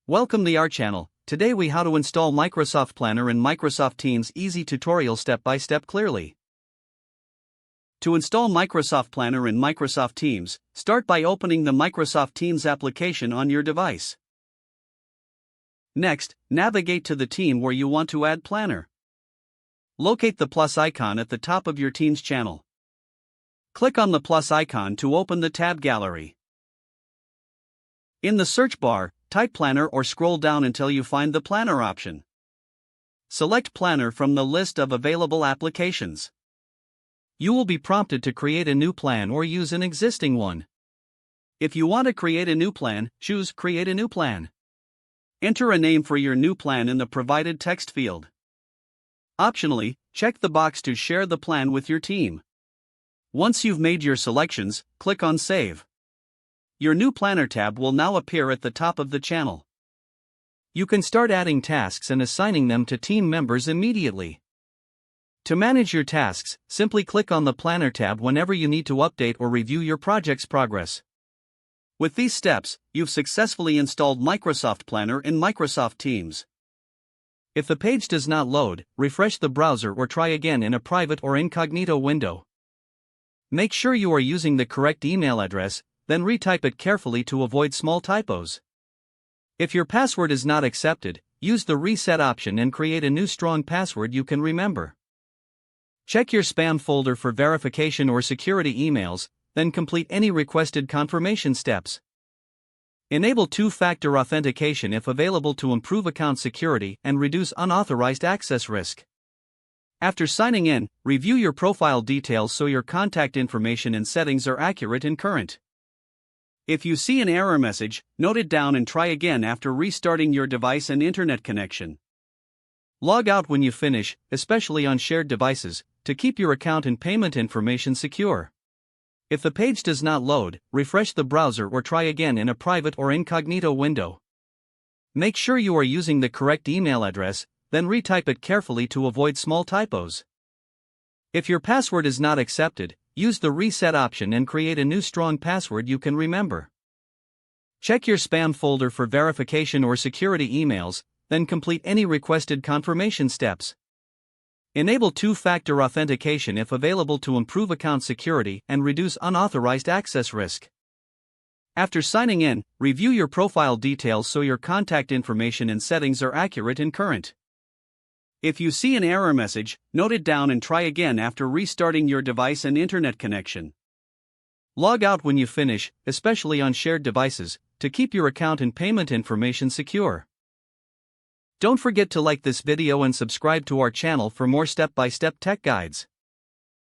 Welcome to our channel. Today we how to install Microsoft Planner in Microsoft Teams easy tutorial step by step clearly. To install Microsoft Planner in Microsoft Teams, start by opening the Microsoft Teams application on your device. Next, navigate to the team where you want to add Planner. Locate the plus icon at the top of your Teams channel. Click on the plus icon to open the tab gallery. In the search bar, type Planner or scroll down until you find the Planner option. Select Planner from the list of available applications. You will be prompted to create a new plan or use an existing one. If you want to create a new plan, choose Create a New Plan. Enter a name for your new plan in the provided text field. Optionally, check the box to share the plan with your team. Once you've made your selections, click on Save. Your new Planner tab will now appear at the top of the channel. You can start adding tasks and assigning them to team members immediately. To manage your tasks, simply click on the Planner tab whenever you need to update or review your project's progress. With these steps, you've successfully installed Microsoft Planner in Microsoft Teams. If the page does not load, refresh the browser or try again in a private or incognito window. Make sure you are using the correct email address, then retype it carefully to avoid small typos. If your password is not accepted, use the reset option and create a new strong password you can remember. Check your spam folder for verification or security emails, then complete any requested confirmation steps. Enable two-factor authentication if available to improve account security and reduce unauthorized access risk. After signing in, review your profile details so your contact information and settings are accurate and current. If you see an error message, note it down and try again after restarting your device and internet connection. Log out when you finish, especially on shared devices, to keep your account and payment information secure. If the page does not load, refresh the browser or try again in a private or incognito window. Make sure you are using the correct email address, then retype it carefully to avoid small typos. If your password is not accepted, use the reset option and create a new strong password you can remember. Check your spam folder for verification or security emails, then complete any requested confirmation steps. Enable two-factor authentication if available to improve account security and reduce unauthorized access risk. After signing in, review your profile details so your contact information and settings are accurate and current. If you see an error message, note it down and try again after restarting your device and internet connection. Log out when you finish, especially on shared devices, to keep your account and payment information secure. Don't forget to like this video and subscribe to our channel for more step-by-step tech guides.